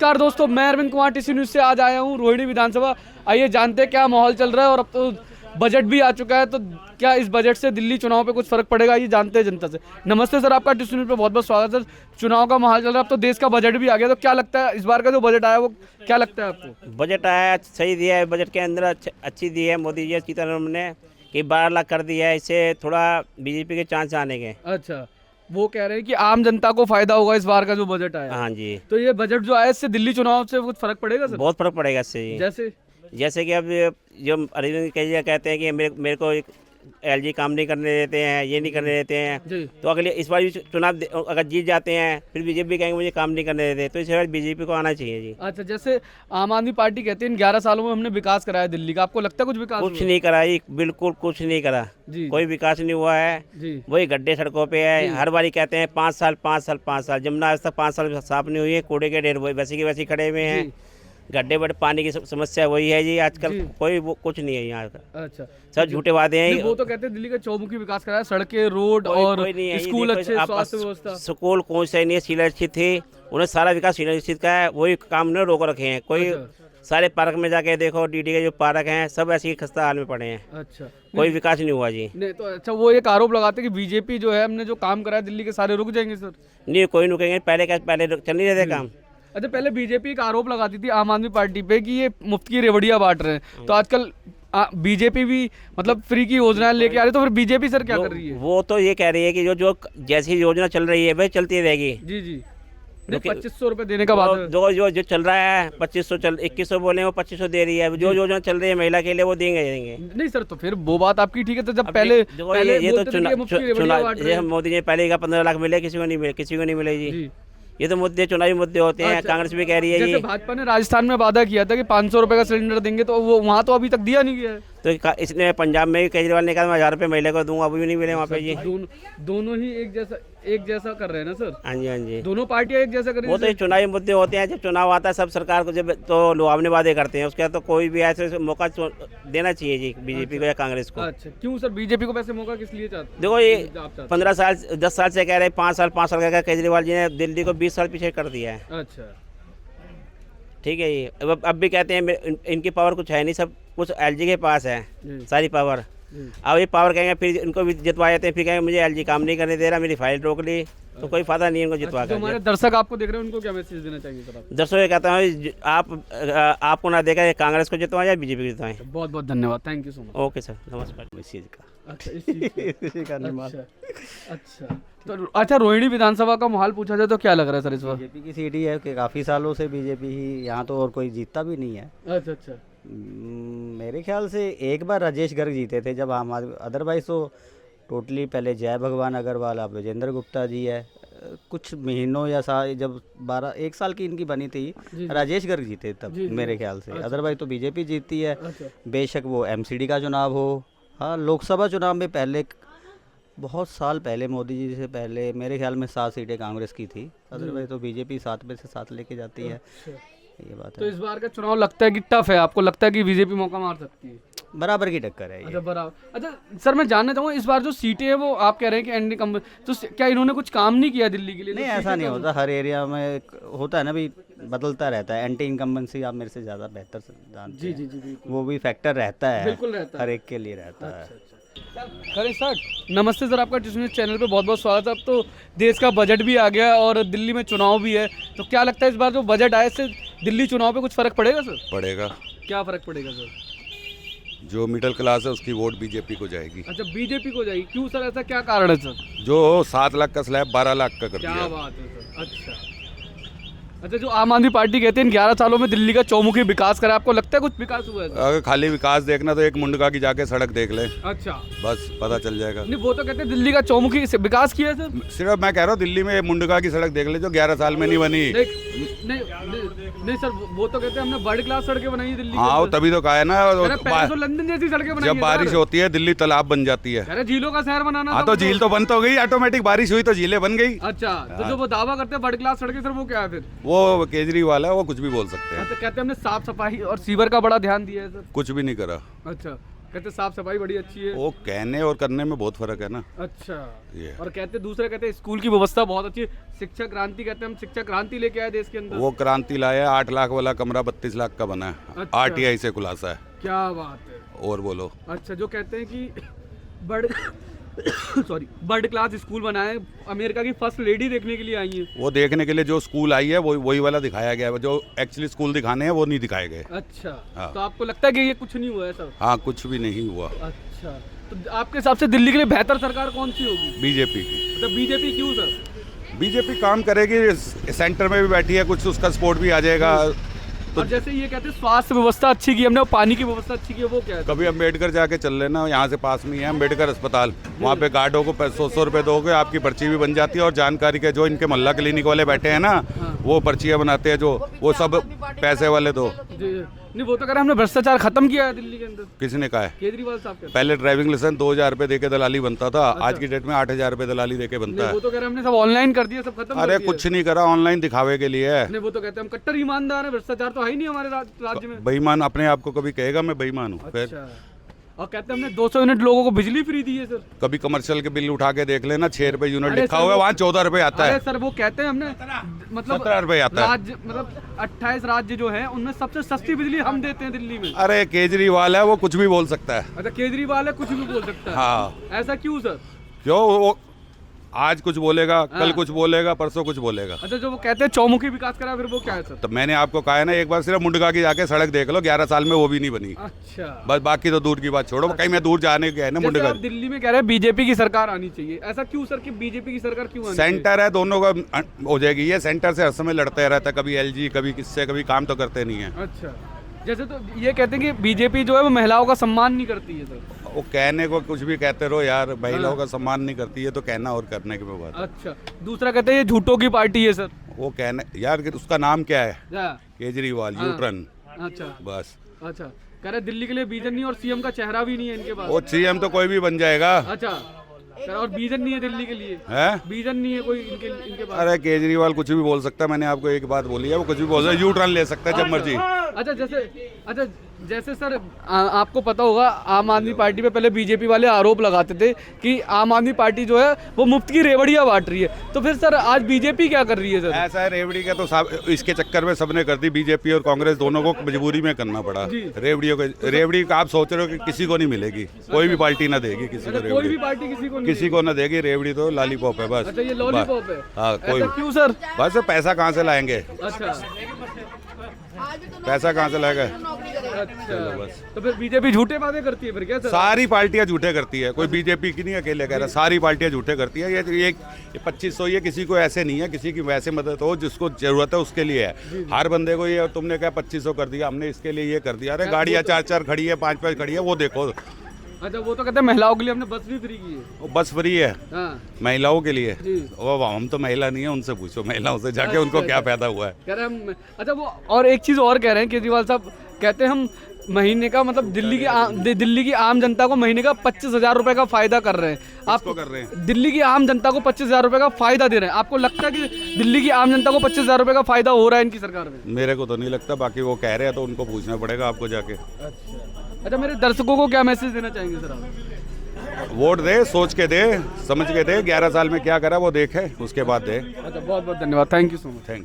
नमस्कार दोस्तों, मैं अरविंद कुमार टीसी न्यूज़ से आज आया हूँ रोहिणी विधानसभा। आइए जानते हैं क्या माहौल चल रहा है। और अब तो बजट भी आ चुका है, तो क्या इस बजट से दिल्ली चुनाव पे कुछ फर्क पड़ेगा, ये जानते हैं जनता से। नमस्ते सर, आपका टीसी न्यूज़ पे बहुत बहुत स्वागत है। चुनाव का माहौल चल रहा है, अब तो देश का बजट भी आ गया, तो क्या लगता है इस बार का जो बजट आया वो क्या लगता है आपको? बजट आया सही दिया है। बजट के अंदर अच्छी दी है मोदी जी सीतारमण ने कि 12 लाख कर दिया है। इससे थोड़ा बीजेपी के चांस आने के। अच्छा, वो कह रहे हैं कि आम जनता को फायदा होगा इस बार का जो बजट आया। हाँ जी, तो ये बजट जो आया इससे दिल्ली चुनाव से कुछ फर्क पड़ेगा सर? बहुत फर्क पड़ेगा इससे। जैसे कि अब जो अरविंद केजरीवाल कहते हैं कि मेरे को एलजी काम नहीं करने देते हैं, ये नहीं करने देते हैं, तो अगले इस बार भी चुनाव अगर जीत जाते हैं फिर बीजेपी कहेंगे मुझे काम नहीं करने देते, तो इस बार बीजेपी को आना चाहिए जी। अच्छा, जैसे आम आदमी पार्टी कहते हैं इन 11 सालों में हमने विकास कराया दिल्ली का, आपको लगता है कुछ विकास? कुछ नहीं करा जी, बिल्कुल कुछ नहीं करा जी। कोई विकास नहीं हुआ है जी। वही गड्ढे सड़कों पे है। हर बारी कहते हैं 5 साल 5 साल 5 साल, जमुना आज तक 5 साल साफ नहीं हुई है। कूड़े के ढेर वैसे के वैसे खड़े हुए हैं। गड्ढे बड़े, पानी की समस्या वही है जी आजकल। कोई वो कुछ नहीं है यहाँ का। अच्छा, सब झूठे वादे हैं। वो तो कहते हैं दिल्ली का चौमुखी विकास कराया, सड़कें, रोड और स्कूल अच्छे, स्वास्थ्य व्यवस्था। स्कूल कौन से नहीं है, शिलान्यासित थे, उन्हें सारा विकास शिलान्यासित का है, वही काम ने रोक रखे हैं। कोई सारे पार्क में जाके देखो, डीडी के जो पार्क हैं सब ऐसे ही खस्ता हाल में पड़े हैं। अच्छा, कोई विकास नहीं हुआ जी। नहीं तो अच्छा, वो एक आरोप लगाते हैं कि बीजेपी जो है हमने जो काम कराया दिल्ली के सारे रुक जाएंगे सर। नहीं, कोई रुकेंगे। पहले चल नहीं रहे काम। अच्छा, पहले बीजेपी एक आरोप लगाती थी आम आदमी पार्टी पे कि ये मुफ्त की रेवड़ियां बांट रहे हैं, तो आजकल बीजेपी भी मतलब फ्री की योजनाएं लेके आ रही है, तो फिर बीजेपी सर क्या कर रही है? वो तो ये कह रही है कि जो जैसी योजना चल रही है वही चलती रहेगी। जी जी। 2500 रुपए देने का बात है। जो चल रहा है 2500 2100 बोले वो 2500 दे रही है। जो योजना चल रही है महिला के लिए वो देंगे। नहीं सर, तो फिर वो बात आपकी ठीक है। तो जब पहले ये तो चुनाव मोदी ने पहले 15 लाख मिले, किसी को नहीं मिले जी। ये तो मुद्दे चुनावी मुद्दे होते हैं। कांग्रेस भी कह रही है जैसे भाजपा ने राजस्थान में वादा किया था कि 500 रुपए का सिलेंडर देंगे, तो वो वहाँ तो अभी तक दिया नहीं गया है। तो इसने पंजाब में भी केजरीवाल ने कहा मैं 1000 रुपये महिला को दूंगा, अभी भी नहीं मिले वहाँ पे जी। दोनों ही एक जैसा कर रहे हैं ना सर? हाँ जी, हाँ जी, दोनों पार्टियां एक जैसा कर रही हैं। वो तो चुनावी मुद्दे होते हैं। जब चुनाव आता है सब सरकार को जब तो लुभावने वादे करते हैं, उसके बाद तो कोई भी ऐसे मौका देना चाहिए जी बीजेपी को या कांग्रेस को। अच्छा, क्यों सर बीजेपी को वैसे मौका किस लिए चाहते? देखो ये 15 साल 10 साल से कह रहे हैं 5 साल का केजरीवाल जी ने दिल्ली को 20 साल पीछे कर दिया है। अच्छा, ठीक है ये। अब भी कहते हैं इनकी पावर कुछ है नहीं, सब कुछ एलजी के पास है सारी पावर। अब ये पावर कहेंगे फिर इनको भी जितवा जाते हैं, फिर कहेंगे मुझे एलजी काम नहीं करने दे रहा, मेरी फाइल रोक ली, तो कोई फायदा नहीं इनको जितवा कर। हमारे दर्शक आपको देख रहे हैं, उनको क्या मैसेज देना चाहिए सर? दर्शक ये कहता हूँ आपको ना देखा कांग्रेस को जितवाएं या बीजेपी को जितवाएं। बहुत बहुत धन्यवाद, thank you so much. Okay sir, नमस्कार। इस चीज़ का अच्छा, रोहिणी विधानसभा का माहौल पूछा जाए तो क्या लग रहा है सर इस बार? बीजेपी की सीट ही है कि काफ़ी सालों से बीजेपी ही यहाँ, तो और कोई जीतता भी नहीं है। अच्छा अच्छा। मेरे ख्याल से एक बार राजेश गर्ग जीते थे जब आम आदमी, अदरवाइज तो टोटली पहले जय भगवान अग्रवाल, अब राजेंद्र गुप्ता जी है। कुछ महीनों या जब 1 साल की इनकी बनी थी राजेश गर्ग जीते तब मेरे ख्याल से। अदरवाइज तो बीजेपी जीतती है। बेशक वो एमसीडी का चुनाव हो। हाँ, लोकसभा चुनाव में पहले बहुत साल पहले मोदी जी से पहले मेरे ख्याल में 7 सीटें कांग्रेस की थी। अदरवाइज तो बीजेपी 7 में से 7 लेके जाती है। ये बात है। तो इस बार का चुनाव लगता है कि टफ है, आपको लगता है कि बीजेपी मौका मार सकती है? बराबर की टक्कर है ये। अच्छा, बराबर। अच्छा सर, मैं जानना चाहूँगा इस बार जो सीटें हैं वो आप कह रहे हैं कि एनडी कम, तो क्या इन्होंने कुछ काम नहीं किया दिल्ली के लिए? नहीं, ऐसा नहीं होता। हर एरिया में होता है ना, भी बदलता रहता है। एंटी इनकम्बेंसी आप मेरे से ज़्यादा बेहतर जानते हैं। जी, वो भी फैक्टर रहता है, बिल्कुल रहता है, हर एक के लिए रहता है। करें स्टार्ट। नमस्ते सर, आपका टीसी न्यूज़ चैनल पे बहुत बहुत स्वागत है। अब तो देश का बजट भी आ गया और दिल्ली में चुनाव भी है, तो क्या लगता है इस बार जो बजट आया इससे दिल्ली चुनाव पे कुछ फर्क पड़ेगा सर? पड़ेगा। क्या फर्क पड़ेगा सर? जो मिडिल क्लास है उसकी वोट बीजेपी को जाएगी। अच्छा, बीजेपी को जाएगी, क्यों सर? ऐसा क्या कारण है सर? जो 7 लाख का स्लैब 12 लाख का कर दिया। क्या बात है सर। अच्छा, जो आम आदमी पार्टी कहते हैं 11 सालों में दिल्ली का चौमुखी विकास करा, आपको लगता है कुछ विकास हुआ है? अगर खाली विकास देखना तो एक मुंडका की जाके सड़क देख ले। अच्छा, बस पता चल जाएगा। नहीं, वो तो कहते हैं दिल्ली का चौमुखी विकास किया है सर। सिर्फ मैं कह रहा हूँ दिल्ली में मुंडका की सड़क देख ले जो 11 साल में नहीं बनी। नहीं सर, वो तो कहते हैं हमने वर्ल्ड क्लास सड़कें बनाई है दिल्ली। हाँ, तभी तो कहा है ना, लंदन जैसी सड़कें बनाई। जब बारिश होती है दिल्ली तालाब बन जाती है। झीलों का शहर बनाना। हाँ, तो झील तो बन तो गई, ऑटोमेटिक बारिश हुई तो झीलें बन गई। अच्छा, तो जो वो दावा करते हैं वर्ल्ड क्लास सड़कें सर, वो क्या है फिर? वो केजरीवाल है, वो कुछ भी बोल सकते हैं। तो कहते हैं हमने साफ सफाई और सीवर का बड़ा ध्यान दिया है सर। कुछ भी नहीं करा। अच्छा, कहते साफ सफाई बड़ी अच्छी है। वो कहने और करने में बहुत फर्क है ना। अच्छा। ये और कहते दूसरे कहते स्कूल की व्यवस्था बहुत अच्छी है, शिक्षा क्रांति कहते हैं, हम शिक्षा क्रांति लेके आए देश के अंदर। वो क्रांति लाया, 8 लाख वाला कमरा 32 लाख का बना है। अच्छा। RTI से खुलासा है। क्या बात है। और बोलो। अच्छा, जो कहते हैं कि बर्ड बर्ड क्लास स्कूल बनाए, अमेरिका की फर्स्ट लेडी देखने के लिए आई है। वो देखने के लिए जो स्कूल आई है वही वाला दिखाया गया है, जो एक्चुअली स्कूल दिखाने हैं वो नहीं दिखाए गए। अच्छा। हाँ। तो आपको लगता है कि ये कुछ नहीं हुआ है सर? हाँ, कुछ भी नहीं हुआ। अच्छा, तो आपके हिसाब से दिल्ली के लिए बेहतर सरकार कौन सी होगी? बीजेपी की। मतलब बीजेपी क्यों सर? बीजेपी काम करेगी, सेंटर में भी बैठी है, कुछ उसका सपोर्ट भी आ जाएगा। और जैसे ये कहते हैं स्वास्थ्य व्यवस्था अच्छी की हमने, और पानी की व्यवस्था अच्छी की है, वो क्या है? कभी अम्बेडकर जाके चल लेना, यहाँ से पास में ही है अम्बेडकर अस्पताल, वहाँ पे गार्डों को 100 रुपये दोगे, आपकी पर्ची भी बन जाती है। और जानकारी के जो इनके मोहल्ला क्लिनिक वाले बैठे हैं ना, वो पर्चियाँ बनाते हैं, जो वो सब पैसे वाले दो। नहीं, वो तो कह रहे हैं हमने भ्रष्टाचार खत्म किया है दिल्ली के अंदर। किसने कहा है? केजरीवाल साहब कहते हैं। पहले ड्राइविंग लाइसेंस 2000 रुपये दे के दलाली बनता था। आज की डेट में 8000 रुपये दलाली दे के बनता नहीं, वो है। तो कह रहे हैं हमने सब ऑनलाइन कर दिया, सब खत्म कर अरे दिया। कुछ नहीं करा, ऑनलाइन दिखावे के लिए है। नहीं, वो तो कहते हैं हम कट्टर ईमानदार हैं, भ्रष्टाचार तो है ही नहीं हमारे राज्य में। बेईमान अपने आप को कभी कहेगा मैं बेईमान हूँ? फिर अच्छा। और कहते हैं हमने 200 यूनिट लोगों को बिजली फ्री दी है सर। कभी कमर्शियल के बिल उठा के देख लेना, 6 रुपये यूनिट अरे लिखा सर, हुआ है, वो- वहाँ 14 रुपये आता अरे है। सर, वो कहते हैं हमने मतलब 17 रुपये आता है। राज्य मतलब 28 राज्य जो है उनमें सबसे सस्ती बिजली हम देते हैं दिल्ली में। अरे केजरीवाल है, वो कुछ भी बोल सकता है। अच्छा, केजरीवाल है, कुछ भी बोल सकता है। हाँ। ऐसा क्यों सर? क्यों? वो आज कुछ बोलेगा, कल कुछ बोलेगा, परसों कुछ बोलेगा। अच्छा, जो वो कहते हैं चौमुखी विकास करा, फिर वो क्या है सर? तो मैंने आपको कहा है ना, एक बार सिर्फ मुंडका की जाके सड़क देख लो, 11 साल में वो भी नहीं बनी। अच्छा। बस बाकी तो दूर की बात छोड़ो, कहीं मैं दूर जाने गया है ना जैसे मुंडका। आप दिल्ली में कह रहे हैं बीजेपी की सरकार आनी चाहिए, ऐसा क्यों सर कि बीजेपी की सरकार क्यों आनी चाहिए? सेंटर है, दोनों का हो जाएगी। ये सेंटर से हर समय लड़ते रहता है, कभी LG, कभी किससे, कभी काम तो करते नहीं है। अच्छा, जैसे तो ये कहते हैं कि बीजेपी जो है वो महिलाओं का सम्मान नहीं करती है सर। वो कहने को कुछ भी कहते रहो यार, महिलाओं का सम्मान नहीं करती है तो कहना और करने की बात। अच्छा, दूसरा कहते हैं ये झूठों की पार्टी है सर। वो कहने यार कि उसका नाम क्या है? क्या? केजरीवाल, हाँ। यूटर्न, अच्छा। बस। अच्छा, कह रहे दिल्ली के लिए विजन नहीं और सीएम का चेहरा भी नहीं है इनके पास। वो CM तो कोई भी बन जाएगा। अच्छा, कह रहे और विजन नहीं है दिल्ली के लिए, है? विजन नहीं है कोई इनके पास। अरे केजरीवाल कुछ भी बोल सकता है, मैंने आपको एक बात बोली है, वो कुछ भी बोल सकता है, यूटर्न ले सकता है जब मर्जी। अच्छा, जैसे सर आपको पता होगा आम आदमी पार्टी पे पहले बीजेपी वाले आरोप लगाते थे कि आम आदमी पार्टी जो है वो मुफ्त की रेवड़ियां बांट रही है, तो फिर सर आज बीजेपी क्या कर रही है सर? ऐसा है, रेवड़ी का तो इसके चक्कर में सबने कर दी, बीजेपी और कांग्रेस दोनों को मजबूरी में करना पड़ा। रेवड़ी का आप सोच रहे हो कि किसी को नहीं मिलेगी, कोई भी पार्टी ना देगी किसी को अच्छा, कोई भी रेवड़ी, पार्टी किसी को ना देगी रेवड़ी, तो लॉलीपॉप है बस। अच्छा, ये लॉलीपॉप है। हाँ, कोई ऐसा क्यों सर? बस पैसा कहाँ से लाएंगे? अच्छा। पैसा कहाँ से लाएगा? अच्छा, बस। तो फिर बीजेपी झूठे वादे करती है फिर क्या सर? सारी पार्टियां झूठे करती है, कोई बीजेपी की नहीं अकेले कह रहा, सारी पार्टियां झूठे करती है। ये 2500 ये किसी को ऐसे नहीं है, किसी की वैसे मदद हो, जिसको जरूरत है उसके लिए है। हर बंदे को ये तुमने क्या 2500 कर दिया, हमने इसके लिए ये कर दिया। अरे गाड़ियाँ 4-4 खड़ी है, 5-5 खड़ी है, वो देखो। अच्छा, वो तो कहते हैं महिलाओं के लिए हमने बस भी फ्री की है। वो बस फ्री है हाँ महिलाओं के लिए। जी। वो हम तो महिला नहीं है, उनसे पूछो महिलाओं से जाके उनको क्या फायदा हुआ है। कह रहे हैं अच्छा, वो और एक चीज़ और कह रहे हैं केजरीवाल साहब, कहते हैं हम महीने का मतलब दिल्ली की आम जनता को महीने का 25,000 रुपए का फायदा कर रहे हैं। आपको कर रहे हैं? दिल्ली की आम जनता को 25,000 रुपए का फायदा दे रहे हैं। आपको लगता है कि दिल्ली की आम जनता को 25,000 रुपए का फायदा हो रहा है इनकी सरकार में? मेरे को तो नहीं लगता, बाकी वो कह रहे हैं तो उनको पूछना पड़ेगा आपको जाके। अच्छा, मेरे दर्शकों को क्या मैसेज देना चाहेंगे सर आप? वोट दे, सोच के दे, समझ के दे, 11 साल में क्या करा वो देखे, उसके बाद दे। अच्छा, बहुत बहुत धन्यवाद, thank you so much. Thank